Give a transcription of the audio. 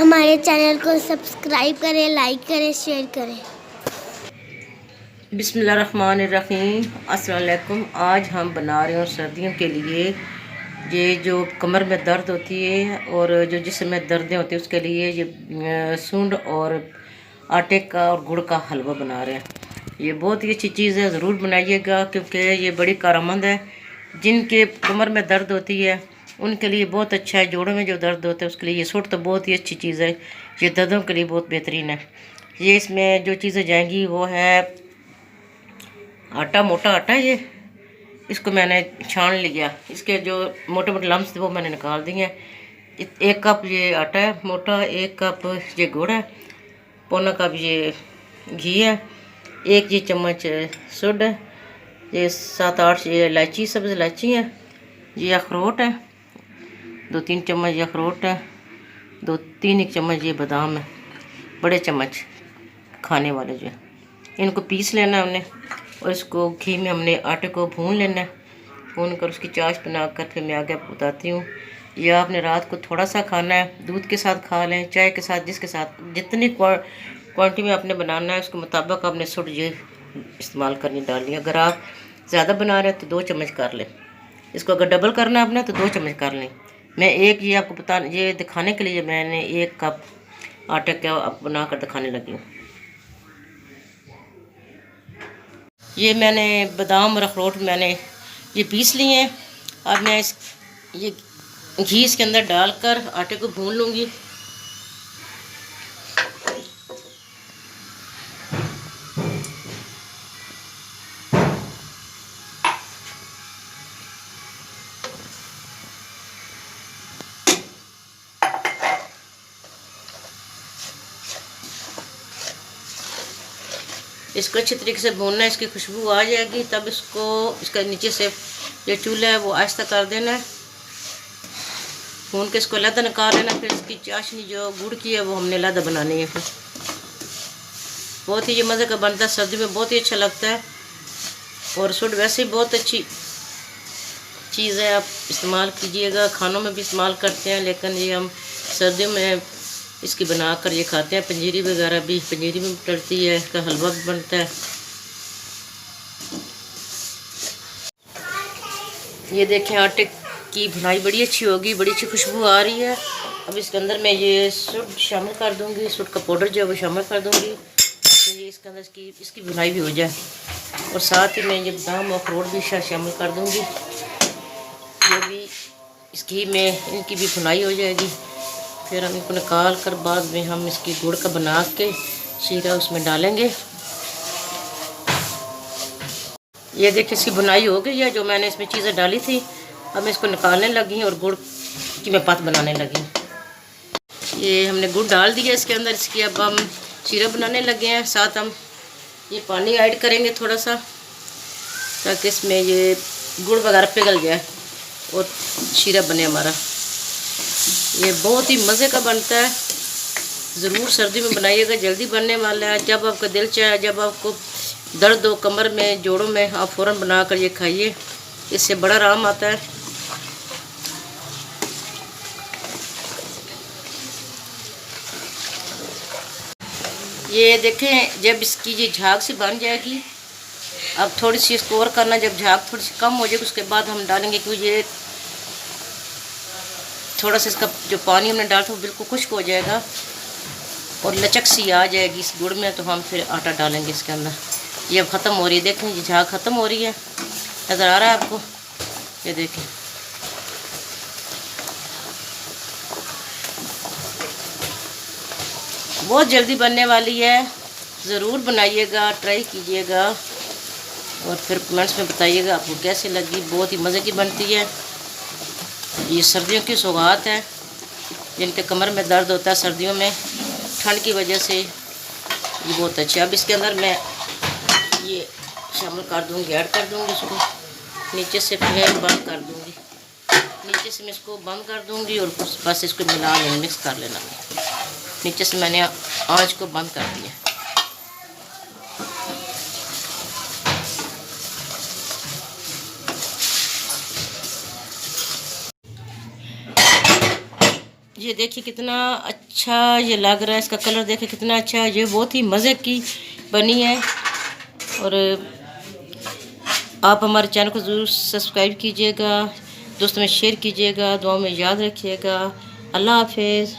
हमारे चैनल को सब्सक्राइब करें, लाइक करें, शेयर करें। बिस्मिल्लाहिर्रहमानिर्रहीम। अस्सलाम वालेकुम। आज हम बना रहे हैं सर्दियों के लिए ये जो कमर में दर्द होती है और जो जिस्म में दर्दें होती है उसके लिए ये सूंड और आटे का और गुड़ का हलवा बना रहे हैं। ये बहुत ही अच्छी चीज़ है, ज़रूर बनाइएगा क्योंकि ये बड़ी कारआमद है। जिनके कमर में दर्द होती है उनके लिए बहुत अच्छा है। जोड़ों में जो दर्द होता है उसके लिए ये सूट तो बहुत ही अच्छी चीज़ है। ये दर्दों के लिए बहुत बेहतरीन है। ये इसमें जो चीज़ें जाएंगी वो है आटा, मोटा आटा। ये इसको मैंने छान लिया, इसके जो मोटे मोटे लम्स थे वो मैंने निकाल दिए हैं। 1 कप ये आटा है मोटा, 1 कप ये गुड़ है, पौना कप ये घी है, 1 ये चम्मच सुड है, ये 7-8 ये इलायची, सब्ज़ इलायची है, ये अखरोट है, 2-3 चम्मच ये अखरोट है, 2-3 चम्मच ये बादाम है, बड़े चम्मच खाने वाले जो है। इनको पीस लेना है हमने और इसको घी में हमने आटे को भून लेना है। भून कर उसकी चाश बना कर फिर मैं आगे बताती हूँ। यह आपने रात को थोड़ा सा खाना है, दूध के साथ खा लें, चाय के साथ, जिसके साथ जितनी क्वांटिटी में आपने बनाना है उसके मुताबिक आपने सुट ये इस्तेमाल करनी डालनी है। अगर आप ज़्यादा बना रहे हैं तो 2 चम्मच कर लें। इसको अगर डबल करना है आपने तो 2 चम्मच कर लें। मैं एक ये आपको ये दिखाने के लिए मैंने 1 कप आटे का बना कर दिखाने लगी हूँ। ये मैंने बादाम और अखरोट मैंने ये पीस लिए हैं। अब मैं ये घी इसके अंदर डालकर आटे को भून लूँगी। इसको अच्छी तरीके से भूनना है, इसकी खुशबू आ जाएगी तब इसको इसका नीचे से जो चूल्हा है वो आहिस्ता कर देना है। भून के इसको अलग निकाल लेना। फिर इसकी चाशनी जो गुड़ की है वो हमने अलग बनानी है। फिर बहुत ही ये मज़े का बनता है, सर्दी में बहुत ही अच्छा लगता है। और सुट वैसे ही बहुत अच्छी चीज़ है, आप इस्तेमाल कीजिएगा। खानों में भी इस्तेमाल करते हैं लेकिन ये हम सर्दियों में इसकी बनाकर ये खाते हैं। पंजीरी वगैरह भी, पंजीरी में डलती है, इसका हलवा भी बनता है। ये देखें आटे की भुनाई बड़ी अच्छी होगी, बड़ी अच्छी खुशबू आ रही है। अब इसके अंदर मैं ये सुट शामिल कर दूंगी, सुट का पाउडर जो है वो शामिल कर दूंगी ताकि ये इसके अंदर इसकी भुनाई भी हो जाए। और साथ ही मैं ये बादाम और अखरोट भी शामिल कर दूंगी, ये भी इस घी में इनकी भी भुनाई हो जाएगी। फिर हम इनको निकाल कर बाद में हम इसकी गुड़ का बना के शीरा उसमें डालेंगे। ये देखिए इसकी बुनाई हो गई है, जो मैंने इसमें चीज़ें डाली थी। अब मैं इसको निकालने लगी और गुड़ की मैं पत बनाने लगी। ये हमने गुड़ डाल दिया इसके अंदर। इसकी अब हम शीरा बनाने लगे हैं। साथ हम ये पानी ऐड करेंगे थोड़ा सा ताकि इसमें ये गुड़ वगैरह पिघल जाए और शीरा बने हमारा। ये बहुत ही मज़े का बनता है, ज़रूर सर्दी में बनाइएगा, जल्दी बनने वाला है। जब आपका दिल चाहे, जब आपको दर्द हो कमर में, जोड़ों में, आप फ़ौरन बना कर ये खाइए, इससे बड़ा आराम आता है। ये देखें जब इसकी ये झाग सी बन जाएगी, अब थोड़ी सी इसको और करना। जब झाग थोड़ी सी कम हो जाएगी उसके बाद हम डालेंगे, क्योंकि ये थोड़ा सा इसका जो पानी हमने डाला था वो बिल्कुल खुश्क हो जाएगा और लचक सी आ जाएगी इस गुड़ में। तो हम फिर आटा डालेंगे इसके अंदर। ये अब ख़त्म हो रही है, देखें ये झाग ख़त्म हो रही है, नज़र आ रहा है आपको? ये देखें बहुत जल्दी बनने वाली है। ज़रूर बनाइएगा, ट्राई कीजिएगा और फिर कमेंट्स में बताइएगा आपको कैसे लगी। बहुत ही मज़े की बनती है। ये सर्दियों की सौगात है, जिनके कमर में दर्द होता है सर्दियों में ठंड की वजह से, ये बहुत अच्छे। अब इसके अंदर मैं ये शामिल कर दूँगी, ऐड कर दूँगी इसको। नीचे से फ्लेम बंद कर दूँगी, नीचे से मैं इसको बंद कर दूँगी और बस इसको मिला लेना, मिक्स कर लेना। नीचे से मैंने आंच को बंद कर दिया। ये देखिए कितना अच्छा ये लग रहा है, इसका कलर देखिए कितना अच्छा है। ये बहुत ही मज़े की बनी है। और आप हमारे चैनल को ज़रूर सब्सक्राइब कीजिएगा, दोस्तों में शेयर कीजिएगा, दुआओं में याद रखिएगा। अल्लाह हाफिज़।